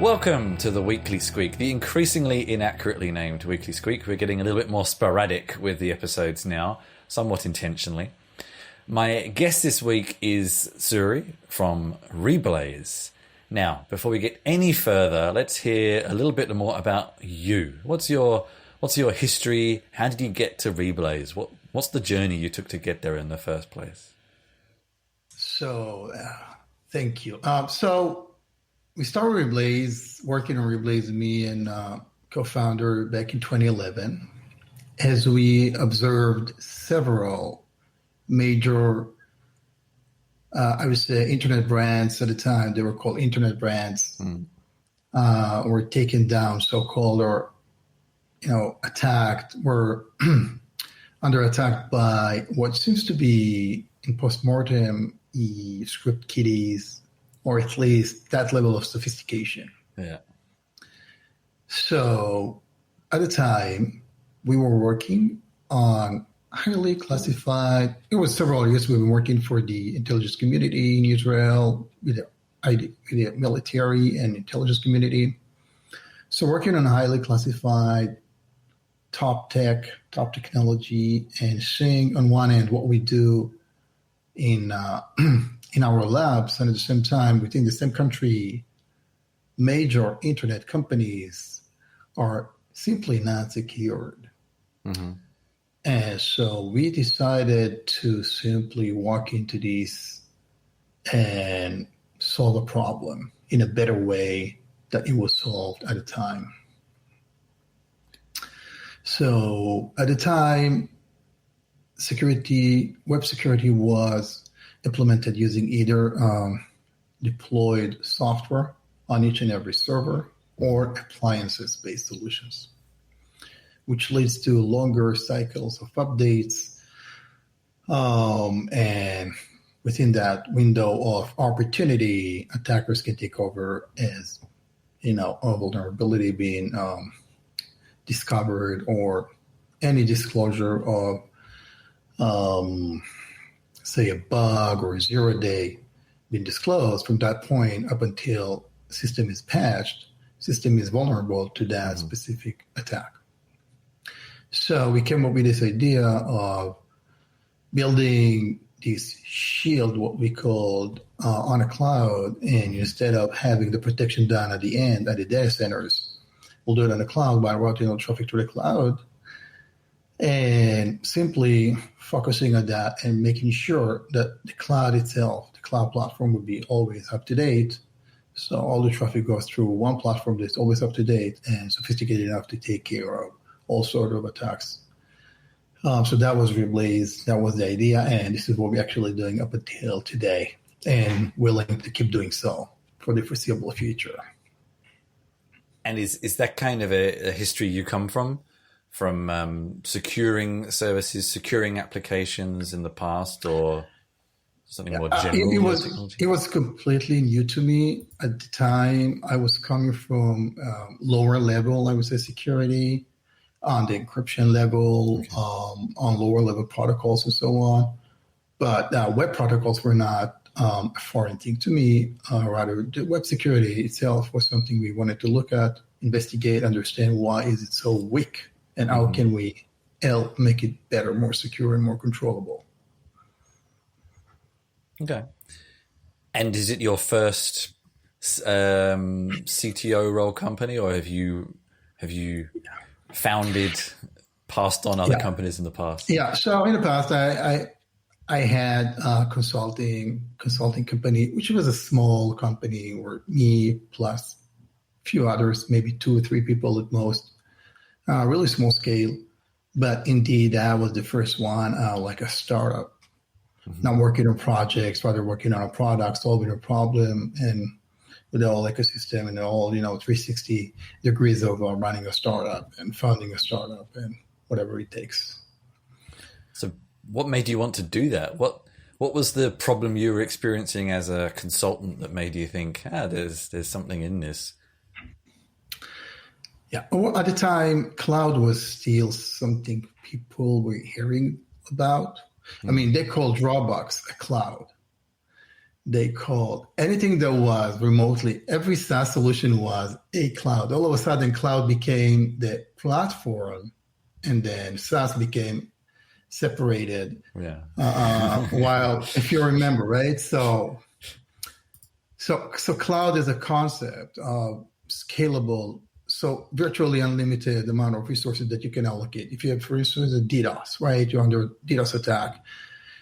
Welcome to the Weekly Squeak, the increasingly inaccurately named Weekly Squeak. We're getting a little bit more sporadic with the episodes now, somewhat intentionally. My guest this week is Tzury from Reblaze. Now, before we get any further, let's hear a little bit more about you. What's your history? How did you get to Reblaze? What's the journey you took to get there in the first place? So, thank you. We started Reblaze, working on Reblaze, me and co-founder back in 2011, as we observed several major, I would say, internet brands at the time. They were called internet brands. Were taken down, so-called, or attacked. Were under attack by what seems to be, in postmortem, script kiddies, or at least that level of sophistication. Yeah. So at the time, we were working on highly classified. It was several years we've been working for the intelligence community in Israel, with the military and intelligence community. So working on highly classified, top technology, and seeing on one end what we do in our labs, and at the same time, within the same country, major internet companies are simply not secured. Mm-hmm. And so we decided to simply walk into this and solve a problem in a better way that it was solved at the time. So at the time, web security was implemented using either deployed software on each and every server or appliances-based solutions, which leads to longer cycles of updates. And within that window of opportunity, attackers can take over as, a vulnerability being discovered, or any disclosure of say a bug or a 0-day being disclosed. From that point up until system is patched, system is vulnerable to that specific attack. So we came up with this idea of building this shield, what we called on a cloud, and instead of having the protection done at the end at the data centers, we'll do it on the cloud by routing all traffic to the cloud, and simply focusing on that and making sure that the cloud itself, the cloud platform, would be always up to date. So all the traffic goes through one platform that's always up to date and sophisticated enough to take care of all sort of attacks. So that was Reblaze. That was the idea, and this is what we're actually doing up until today, and willing to keep doing so for the foreseeable future. And is that kind of a history you come from securing services, securing applications in the past, or something more general? It was completely new to me at the time. I was coming from lower level, I would say, security, on the encryption level, on lower level protocols and so on. But web protocols were not a foreign thing to me. Rather, the web security itself was something we wanted to look at, investigate, understand why is it so weak, and how can we help make it better, more secure, and more controllable. Okay. And is it your first CTO role company, or have you founded, passed on other companies in the past? Yeah. So in the past, I had a consulting company, which was a small company, where me plus a few others, maybe 2 or 3 people at most, really small scale. But indeed, that was the first one, like a startup, not working on projects, rather working on a product, solving a problem, and with the whole ecosystem and all, 360 degrees of running a startup and founding a startup and whatever it takes. So what made you want to do that? What was the problem you were experiencing as a consultant that made you think, there's something in this? Yeah. Well, at the time, cloud was still something people were hearing about. I mean, they called Dropbox a cloud. they called anything that was remotely, every SaaS solution was a cloud. All of a sudden, cloud became the platform, and then SaaS became separated. Yeah. While, if you remember, right? So cloud is a concept of scalable, so virtually unlimited amount of resources that you can allocate. If you have, for instance, a DDoS, right? You're under DDoS attack,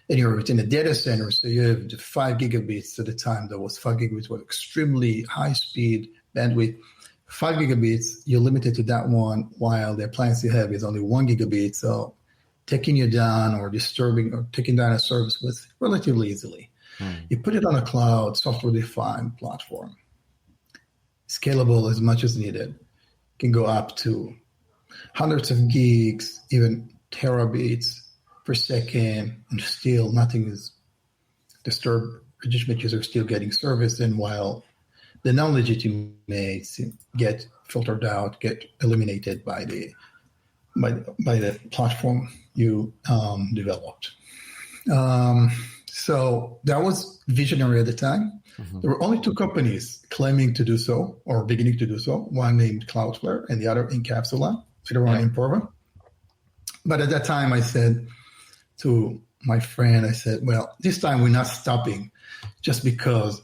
and you're within a data center, so you have 5 gigabits at the time. That was 5 gigabits was extremely high speed bandwidth. 5 gigabits, you're limited to that one, while the appliance you have is only 1 gigabit. So taking you down or disturbing or taking down a service was relatively easily. You put it on a cloud, software-defined platform, scalable as much as needed, can go up to hundreds of gigs, even terabits per second, and still nothing is disturbed. Legitimate users are still getting service, and while the non-legitimates get filtered out, get eliminated by the platform you developed. So that was visionary at the time. There were only 2 companies claiming to do so or beginning to do so, one named Cloudflare and the other Incapsula, later on Improva. But at that time, I said to my friend, I said, well, this time we're not stopping just because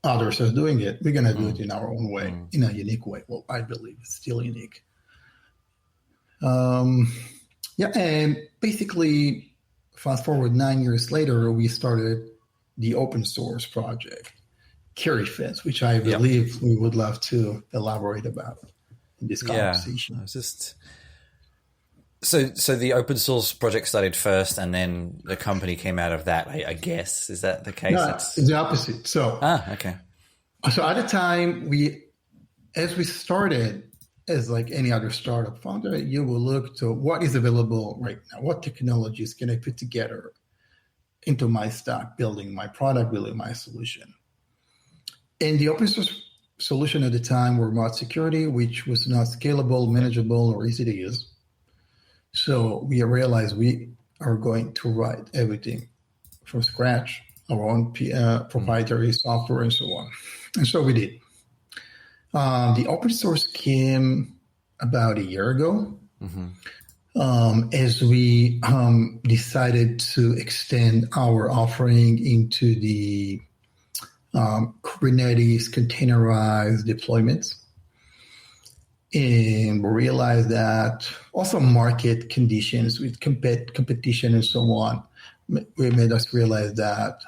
others are doing it. We're going to do it in our own way, in a unique way. Well, I believe it's still unique. And basically, fast forward 9 years later, we started the open source project, CareFence, which I believe we would love to elaborate about in this conversation. I was just so the open source project started first, and then the company came out of that. I guess, is that the case? No, it's the opposite. So okay. So at the time, as we started, as like any other startup founder, you will look to what is available right now. What technologies can I put together into my stack, building my product, building my solution. And the open source solution at the time were mod security, which was not scalable, manageable, or easy to use. So we realized we are going to write everything from scratch, our own proprietary software and so on. And so we did. The open source came about a year ago, as we decided to extend our offering into the Kubernetes containerized deployments. And we realized that also market conditions with competition and so on, made us realize that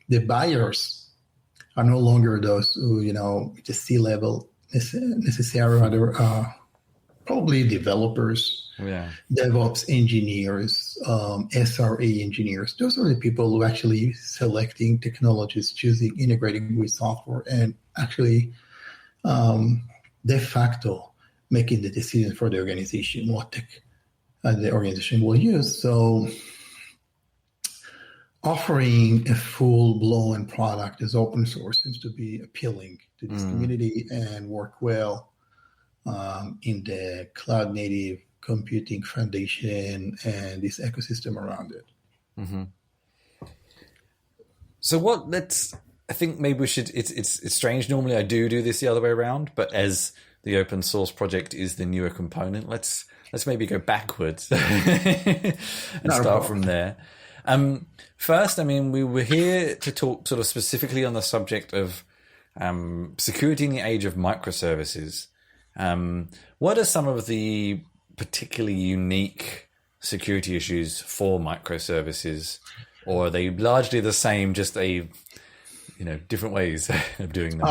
the buyers are no longer those who, with the C-level necessary, rather probably developers, DevOps engineers, SRE engineers. Those are the people who actually selecting technologies, choosing, integrating with software, and actually de facto making the decision for the organization, what tech the organization will use. So offering a full-blown product as open source seems to be appealing to this community and work well in the cloud-native computing foundation and this ecosystem around it. So I think maybe we should, it's strange. Normally I do this the other way around, but as the open source project is the newer component, let's maybe go backwards and start from there. First, we were here to talk sort of specifically on the subject of security in the age of microservices. What are some of the particularly unique security issues for microservices, or are they largely the same, just different ways of doing them?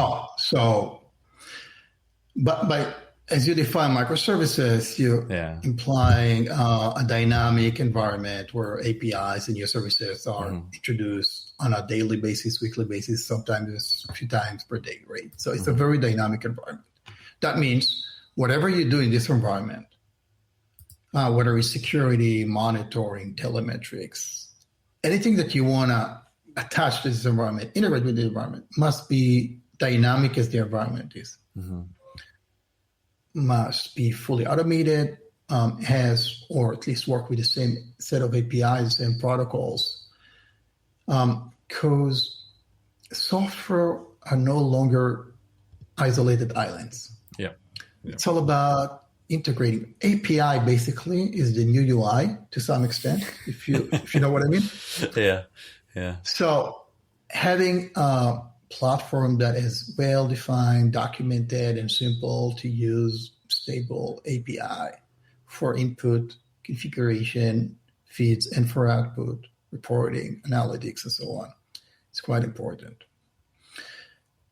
But as you define microservices, you're implying a dynamic environment where APIs and your services are introduced on a daily basis, weekly basis, sometimes a few times per day, right? So it's a very dynamic environment. That means whatever you do in this environment, whether it's security, monitoring, telemetrics, anything that you want to attach to this environment, integrate with the environment, must be dynamic as the environment is. Must be fully automated, has or at least work with the same set of APIs and protocols. Because software are no longer isolated islands. Yeah. It's all about integrating. API basically is the new UI to some extent, if you know what I mean. Yeah. So having a platform that is well defined, documented, and simple to use, stable API for input, configuration, feeds, and for output, reporting, analytics, and so on. It's quite important.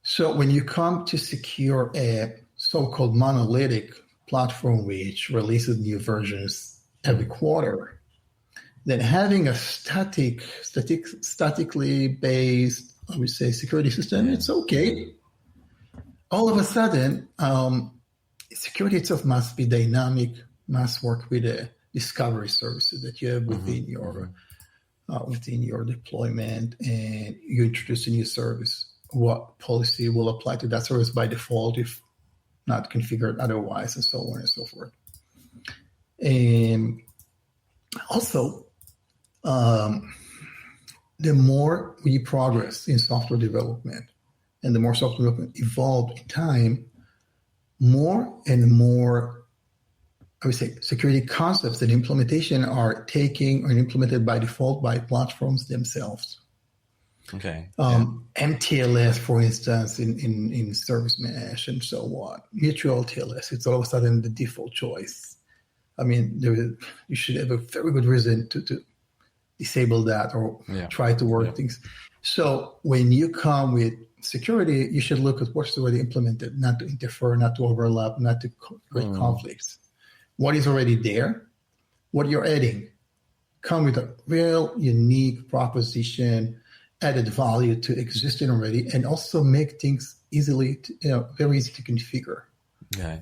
So when you come to secure a so-called monolithic platform which releases new versions every quarter, then having a statically based, I would say, security system, it's okay. All of a sudden, security itself must be dynamic, must work with the discovery services that you have within your deployment, and you introduce a new service. What policy will apply to that service by default if not configured otherwise, and so on and so forth. And also, the more we progress in software development and the more software development evolved in time, more and more, I would say, security concepts and implementation are taken or implemented by default by platforms themselves. Okay. MTLS, for instance, in service mesh and so on. Mutual TLS, it's all of a sudden the default choice. I mean, you should have a very good reason to disable that or try to work things. So when you come with security, you should look at what's already implemented, not to interfere, not to overlap, not to create conflicts. What is already there, what you're adding, come with a real unique proposition, added value to existing already, and also make things very easy to configure,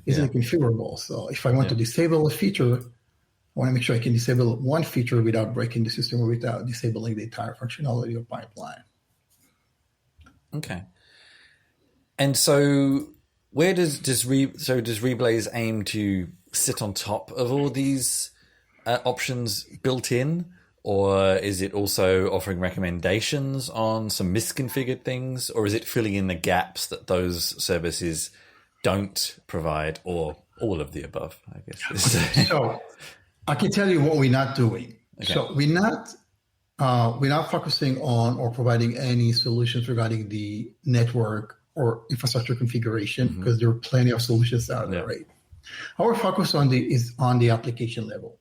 easily configurable. So if I want to disable a feature, I want to make sure I can disable one feature without breaking the system or without disabling the entire functionality of pipeline. Okay. And so where does Reblaze aim to sit on top of all these options built in? Or is it also offering recommendations on some misconfigured things? Or is it filling in the gaps that those services don't provide, or all of the above, I guess? So I can tell you what we're not doing. Okay. So we're not focusing on or providing any solutions regarding the network or infrastructure configuration, because there are plenty of solutions out there, right? Our focus is on the application level.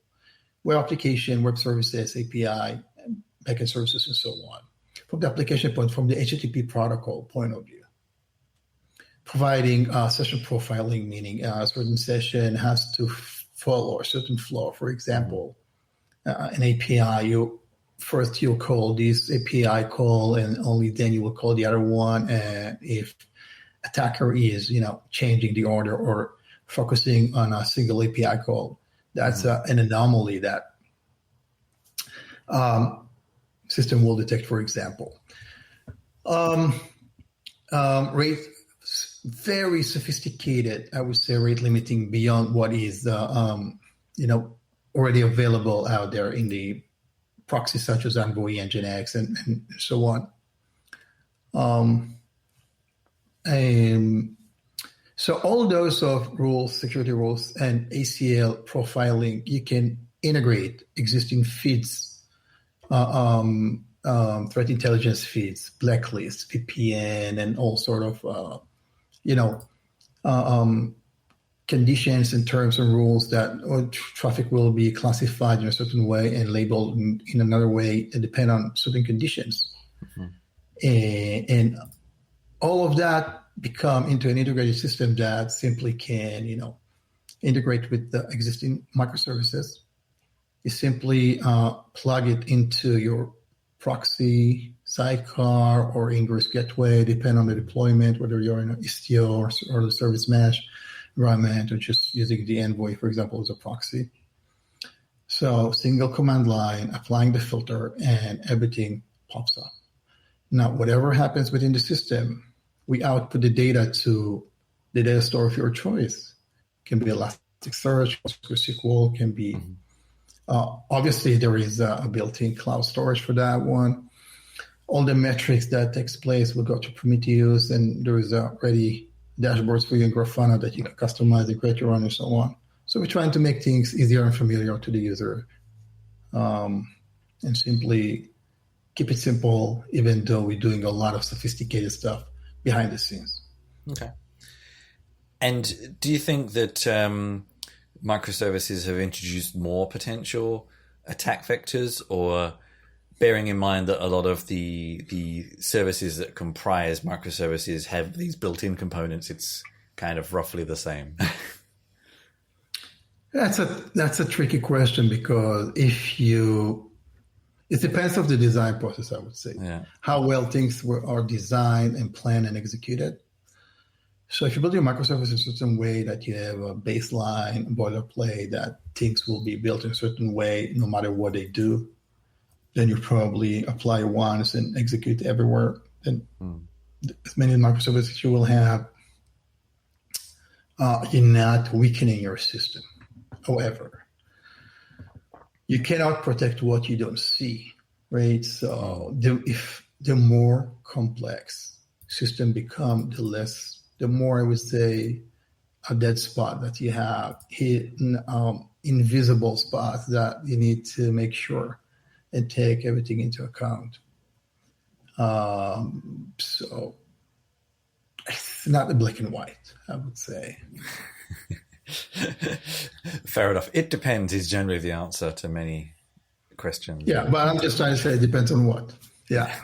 Web application, web services, API, backend services, and so on. From the application point, from the HTTP protocol point of view, providing session profiling, meaning a certain session has to follow a certain flow. For example, an API, you'll call this API call, and only then you will call the other one. And if attacker is, changing the order or focusing on a single API call, that's an anomaly that system will detect, for example. Rate, very sophisticated, I would say, rate limiting beyond what is, already available out there in the proxies such as Envoy, Nginx, and so on. So all those of rules, security rules, and ACL profiling, you can integrate existing feeds, threat intelligence feeds, blacklists, VPN, and all sort of, conditions and terms and rules that traffic will be classified in a certain way and labeled in another way, and depend on certain conditions. And all of that become into an integrated system that simply can, integrate with the existing microservices. You simply plug it into your proxy, sidecar, or ingress gateway, depending on the deployment, whether you're in an Istio or the service mesh environment, or just using the Envoy, for example, as a proxy. So single command line, applying the filter, and everything pops up. Now, whatever happens within the system, we output the data to the data store of your choice. It can be Elasticsearch, PostgreSQL, can be, obviously there is a built-in cloud storage for that one. all the metrics that takes place will go to Prometheus, and there is already dashboards for you in Grafana that you can customize and create your own and so on. So we're trying to make things easier and familiar to the user, and simply keep it simple, even though we're doing a lot of sophisticated stuff behind the scenes. Okay. And do you think that microservices have introduced more potential attack vectors, or bearing in mind that a lot of the services that comprise microservices have these built-in components, it's kind of roughly the same? That's a tricky question, because it depends on the design process, I would say. Yeah. How well things are designed and planned and executed. So if you build your microservice in a certain way that you have a baseline boilerplate that things will be built in a certain way no matter what they do, then you probably apply once and execute everywhere. Then as many microservices you will have, you're not weakening your system. However, you cannot protect what you don't see, right? So if the more complex system become, the more I would say a dead spot that you have, hidden, invisible spots that you need to make sure and take everything into account. So it's not the black and white, I would say. Fair enough. It depends is generally the answer to many questions. Yeah, but I'm just trying to say it depends on what. Yeah.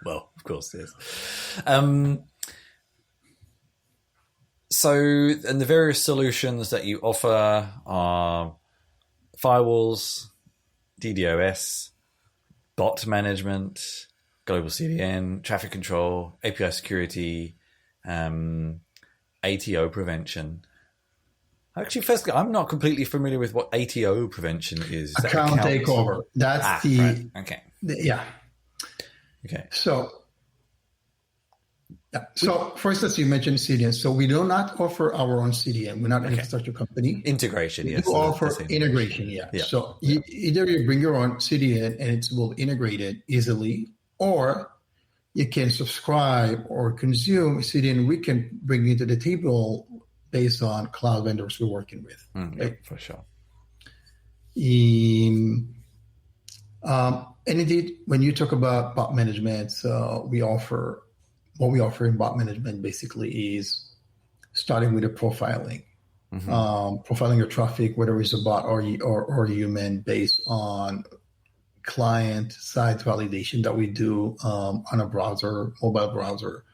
Well, of course, yes. So, and the various solutions that you offer are firewalls, DDoS, bot management, global CDN, traffic control, API security, ATO prevention. Actually, firstly, I'm not completely familiar with what ATO prevention is. Account takeover. That's right. Okay. Yeah. Okay. So, for instance, you mentioned CDN. So we do not offer our own CDN. We're not an infrastructure company. Integration, yes. We offer integration, yeah. So either you bring your own CDN and it will integrate it easily, or you can subscribe or consume CDN. We can bring it to the table based on cloud vendors we're working with. Right? Yeah, for sure. And indeed, when you talk about bot management, what we offer in bot management basically is starting with the profiling. Profiling your traffic, whether it's a bot or human, based on client-side validation that we do on a browser, mobile browser.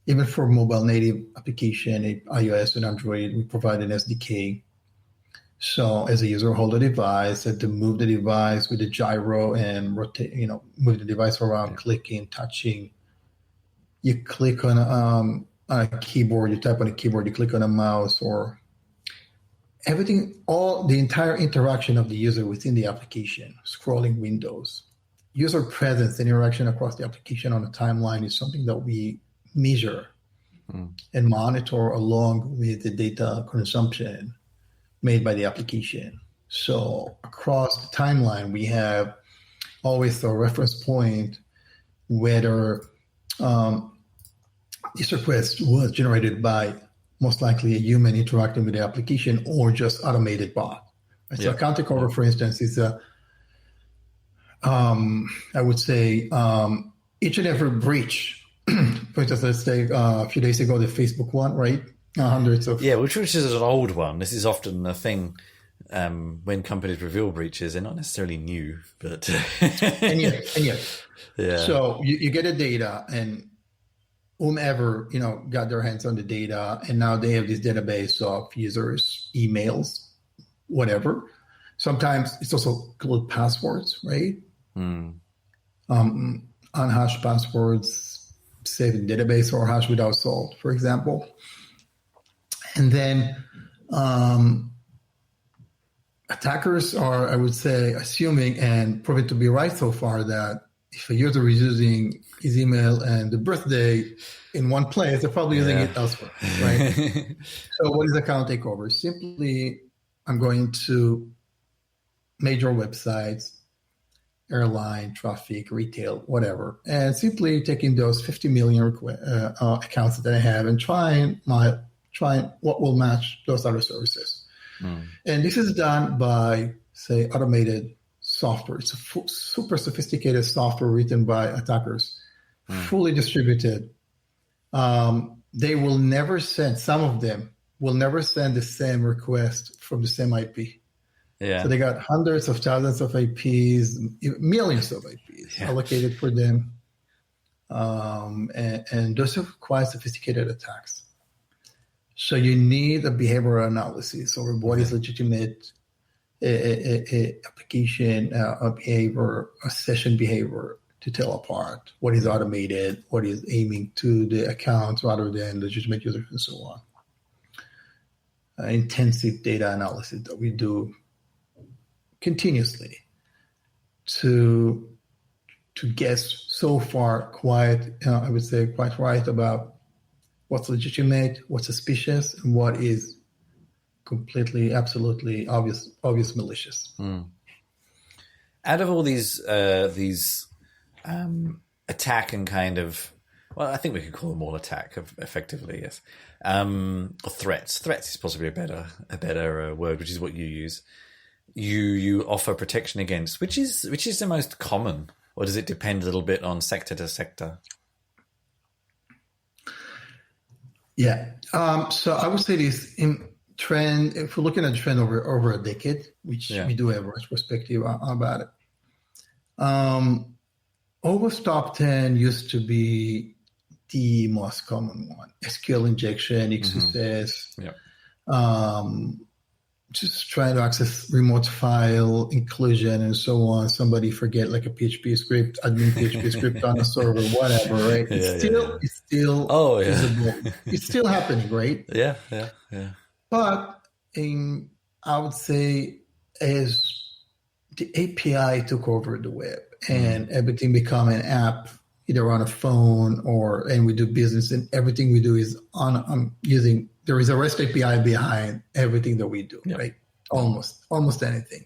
Even for mobile native application, iOS and Android, we provide an SDK. So as a user hold a device, had to move the device with the gyro and rotate, move the device around, clicking, touching. You click on a keyboard, you type on a keyboard, you click on a mouse, or everything, the entire interaction of the user within the application, scrolling windows. User presence and interaction across the application on a timeline is something that we measure and monitor along with the data consumption made by the application. So across the timeline, we have always a reference point whether this request was generated by most likely a human interacting with the application or just automated bot. Right? So account takeover, for instance, is I would say each and every breach. For instance, let's say a few days ago, the Facebook one, right? Hundreds of... Yeah, which is an old one. This is often a thing when companies reveal breaches. They're not necessarily new, but... and yet. Yeah. So you get the data, and whomever, got their hands on the data, and now they have this database of users, emails, whatever. Sometimes it's also called passwords, right? Unhashed passwords, saved in database, or hash without salt, for example. And then attackers are, I would say, assuming and proven to be right so far that if a user is using his email and the birthday in one place, they're probably using it elsewhere, right? So what is account takeover? Simply, I'm going to major websites airline, traffic, retail, whatever, and simply taking those 50 million accounts that I have and trying what will match those other services. And this is done by, say, automated software. It's a super sophisticated software written by attackers, fully distributed. They will never send, some of them will never send the same request from the same IP. Yeah. So they got hundreds of thousands of IPs, millions of IPs allocated for them. And those are quite sophisticated attacks. So you need a behavioral analysis over what is legitimate application behavior, a session behavior to tell apart what is automated, what is aiming to the accounts rather than legitimate users and so on. Intensive data analysis that we do continuously to guess so far quite, I would say, quite right about what's legitimate, what's suspicious, and what is completely, absolutely obvious malicious. Out of all these attack and kind of, well, I think we could call them all attack effectively, yes. Or threats. Threats is possibly a better word, which is what you use. You offer protection against, which is the most common, or does it depend a little bit on sector to sector? Yeah. So I would say this in trend, if we're looking at a trend over a decade, which we do have a retrospective about it. Almost top 10 used to be the most common one. SQL injection, XSS, just trying to access remote file inclusion and so on. Somebody forget like a PHP script, admin PHP script on a server, whatever, right? It's still visible. It's still happening, right? Yeah. But I would say as the API took over the web and everything become an app, either on a phone and we do business, and everything we do is using. There is a REST API behind everything that we do, right? Almost anything.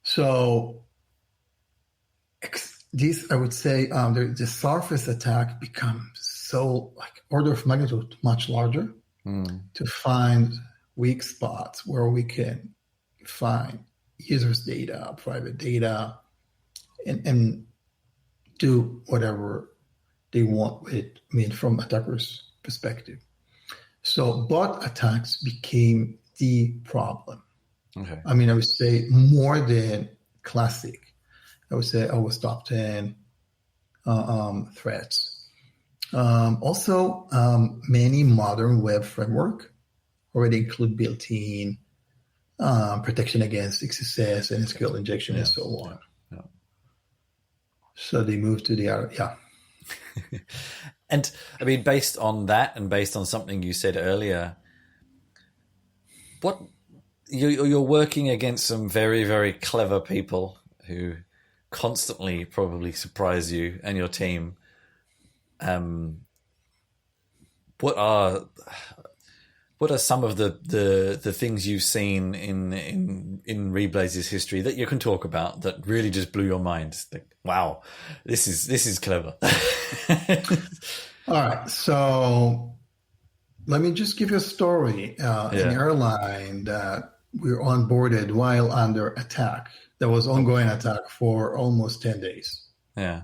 So this, I would say, the surface attack becomes so like order of magnitude much larger to find weak spots where we can find users' data, private data, and do whatever they want with it, from attackers' perspective. So bot attacks became the problem. Okay. I would say more than classic. I would say always top 10 threats. Also, many modern web framework already include built-in protection against XSS and SQL injection and so on. Yeah. So they moved to the other, And based on that and based on something you said earlier, what you're working against some very, very clever people who constantly probably surprise you and your team. What are some of the things you've seen in Reblaze's history that you can talk about that really just blew your mind? Like, wow, this is clever. All right, so let me just give you a story. An airline that we were onboarded while under attack. There was ongoing attack for almost 10 days. Yeah.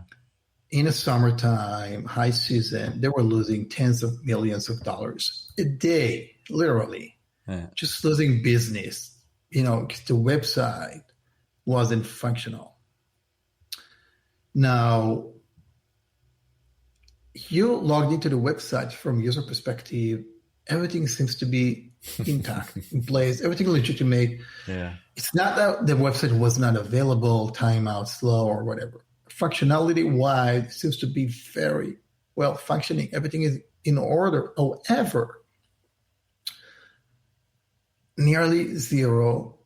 In the summertime, high season, they were losing tens of millions of dollars a day, literally. Yeah. Just losing business, because the website wasn't functional. Now, you logged into the website from user perspective, everything seems to be intact, in place, everything legitimate. Yeah. It's not that the website was not available, timeout, slow, or whatever. Functionality-wise, it seems to be very well functioning. Everything is in order. However, nearly zero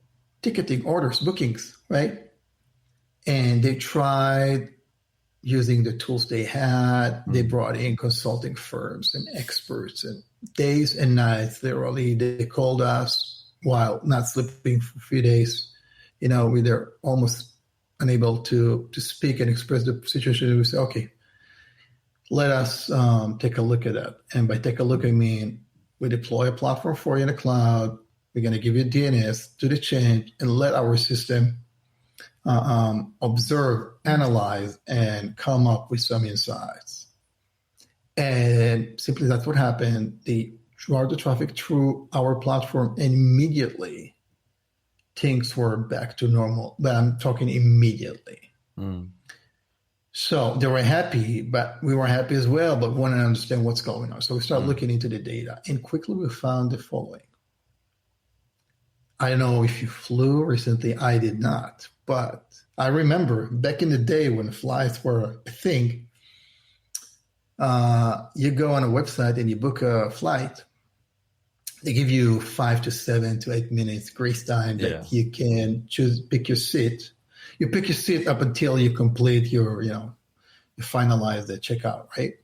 ticketing orders, bookings, right? And they tried using the tools they had. They brought in consulting firms and experts, and days and nights, literally, they called us while not sleeping for a few days, where they're almost unable to speak and express the situation. We say, okay, let us take a look at that. And by take a look, I mean we deploy a platform for you in the cloud. We're going to give you DNS, do the change, and let our system observe, analyze, and come up with some insights. And simply that's what happened. They route the traffic through our platform, and immediately things were back to normal. But I'm talking immediately. So they were happy, but we were happy as well, but wanted to understand what's going on. So we started looking into the data, and quickly we found the following. I don't know if you flew recently. I did not. But I remember back in the day when flights were a thing, you go on a website and you book a flight. They give you 5 to 7 to 8 minutes grace time that you can pick your seat. You pick your seat up until you complete your, you finalize the checkout, right?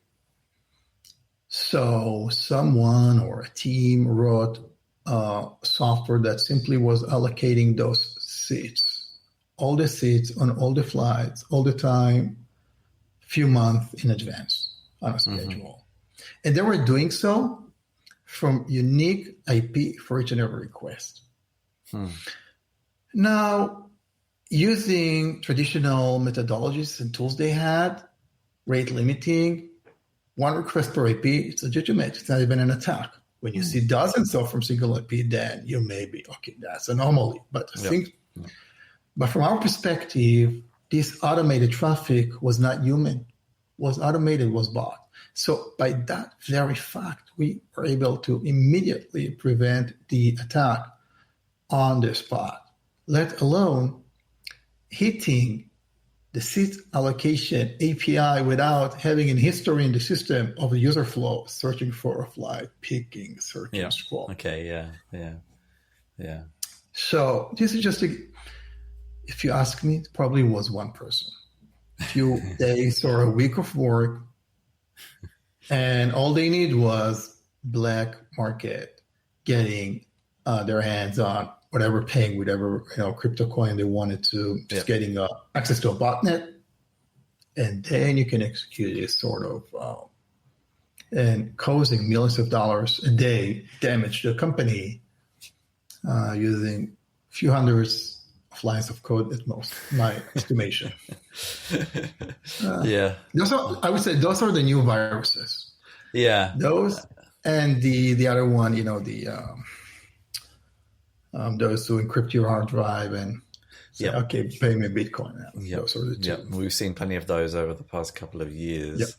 So someone or a team wrote software that simply was allocating those seats, all the seats on all the flights, all the time, few months in advance on a schedule. And they were doing so from unique IP for each and every request. Now, using traditional methodologies and tools they had, rate limiting, one request per IP, it's legitimate. It's not even an attack. When you see dozens of from single IP, then you may be, okay, that's an anomaly. But but from our perspective, this automated traffic was not human, was automated, was bot. So by that very fact, we were able to immediately prevent the attack on the spot, let alone hitting the seat allocation API without having a history in the system of a user flow, searching for a flight, picking, searching, scroll. Okay, yeah. So this is just if you ask me, it probably was one person. A few days or a week of work, and all they need was black market getting their hands on whatever, paying whatever crypto coin they wanted to, just getting access to a botnet, and then you can execute this sort of and causing millions of dollars a day damage to the company using a few hundreds of lines of code at most, my estimation. I would say those are the new viruses. Yeah, those and the other one, those who encrypt your hard drive and say, okay, pay me Bitcoin now. Those are the two. We've seen plenty of those over the past couple of years.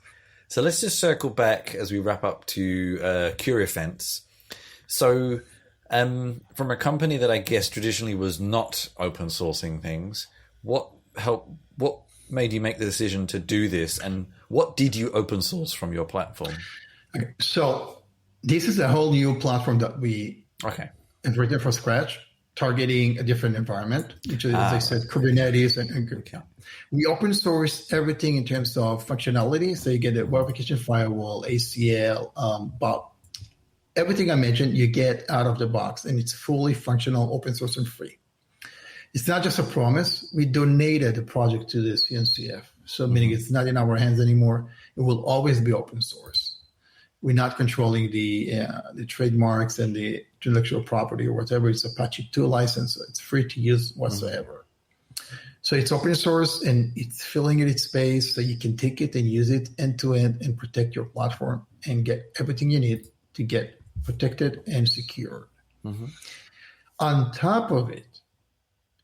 So let's just circle back as we wrap up to CuriFence. So from a company that I guess traditionally was not open sourcing things, what made you make the decision to do this, and what did you open source from your platform? Okay, so this is a whole new platform that we have written from scratch, targeting a different environment, which is, as I said, Kubernetes and we open source everything in terms of functionality. So you get a web application firewall, ACL, but everything I mentioned, you get out of the box, and it's fully functional, open source, and free. It's not just a promise. We donated the project to the CNCF, so meaning it's not in our hands anymore. It will always be open source. We're not controlling the trademarks and the intellectual property or whatever. It's Apache 2 license, so it's free to use whatsoever. So it's open source, and it's filling in its space, so you can take it and use it end to end and protect your platform and get everything you need to get protected and secured. On top of it,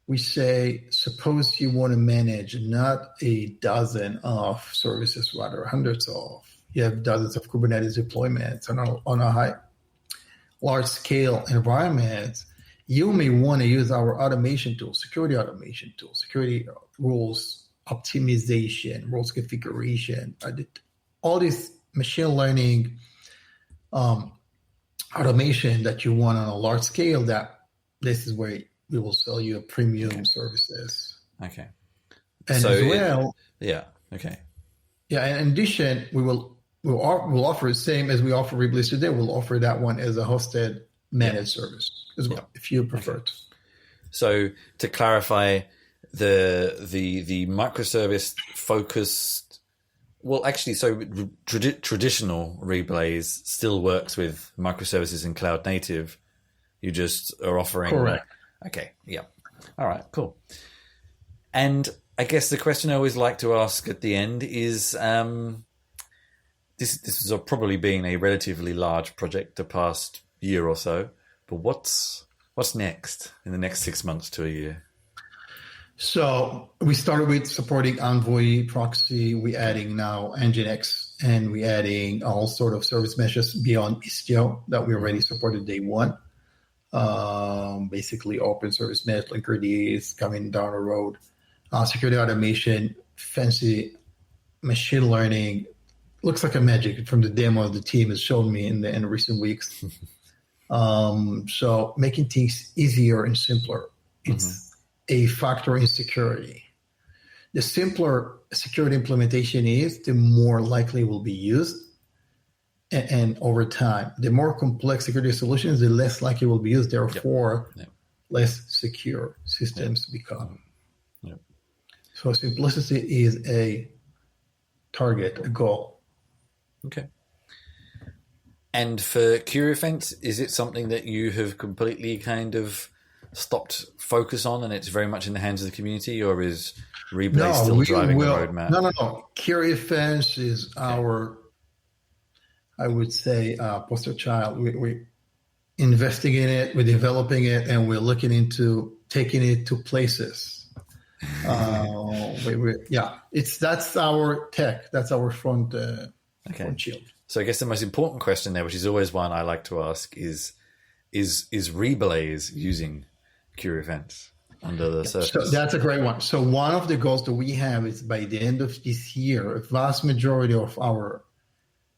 we say, suppose you want to manage not a dozen of services, rather hundreds of. You have dozens of Kubernetes deployments on a large scale environment. You may want to use our automation tools, security automation tools, security rules optimization, rules configuration, all this machine learning automation that you want on a large scale. That this is where we will sell you a premium services. Okay. And so as well, Okay. Yeah. In addition, we'll offer the same as we offer Reblaze today. We'll offer that one as a hosted managed service as well, if you prefer it. So to clarify, the microservice focused, well, actually, so traditional Reblaze still works with microservices and cloud native. You just are offering. Correct. Okay. Yeah. All right. Cool. And I guess the question I always like to ask at the end is, this has probably been a relatively large project the past year or so, but what's next in the next 6 months to a year? So we started with supporting Envoy proxy. We're adding now Nginx, and we're adding all sort of service meshes beyond Istio that we already supported day one. Basically, open service mesh, Linkerd is coming down the road. Security automation, fancy machine learning. Looks like a magic from the demo the team has shown me in recent weeks. So making things easier and simpler. It's a factor in security. The simpler security implementation is, the more likely it will be used. And over time, the more complex security solutions, the less likely it will be used. Therefore, less secure systems become. Yep. So simplicity is a target, a goal. Okay. And for QRefence, is it something that you have completely kind of stopped focus on, and it's very much in the hands of the community, or is Reblaze still driving the roadmap? No. QRefence is our, I would say, poster child. We're investing in it, we're developing it, and we're looking into taking it to places. That's our tech. That's our front shield. So I guess the most important question there, which is always one I like to ask, is Reblaze using QRefence under the surface? So that's a great one. So one of the goals that we have is by the end of this year, a vast majority of our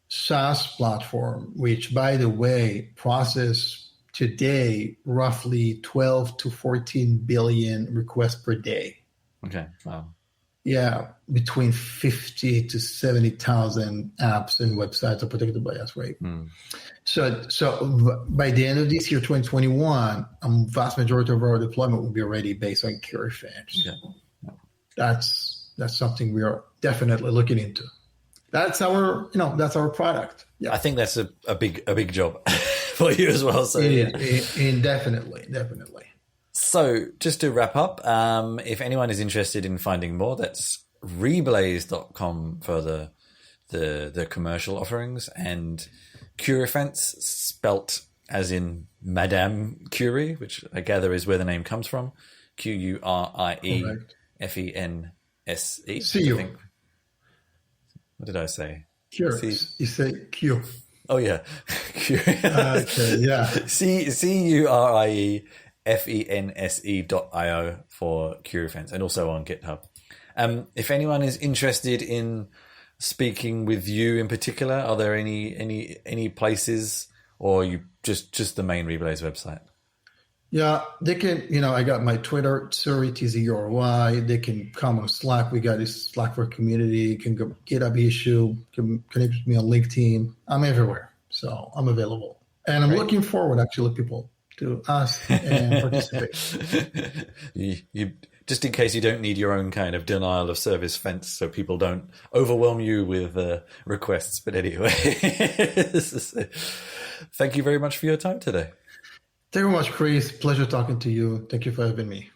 SaaS platform, which, by the way, process today roughly 12 to 14 billion requests per day. Okay, wow. Yeah, between 50 to 70,000 apps and websites are protected by us, right? So by the end of this year, 2021, a vast majority of our deployment will be already based on QRefence. Okay. That's something we are definitely looking into. That's our product. Yeah, I think that's a big job for you as well. So definitely. So just to wrap up, if anyone is interested in finding more, that's reblaze.com for the commercial offerings, and QRefence, spelt as in Madame Curie, which I gather is where the name comes from. QURIEFENSE. CU. What did I say? Cure. You say Q. Oh yeah. Okay, yeah. CURIEFENSE.io for QRefence, and also on GitHub. If anyone is interested in speaking with you in particular, are there any places, or you just the main Reblaze website? Yeah, they can, I got my Twitter, Tzury, Tzry. They can come on Slack. We got this Slack for community. You can go GitHub issue, can connect with me on LinkedIn. I'm everywhere. So I'm available. And I'm looking forward, actually, people to ask and participate. You just in case you don't need your own kind of denial of service fence, so people don't overwhelm you with requests. But anyway, thank you very much for your time today. Thank you very much, Chris. Pleasure talking to you. Thank you for having me.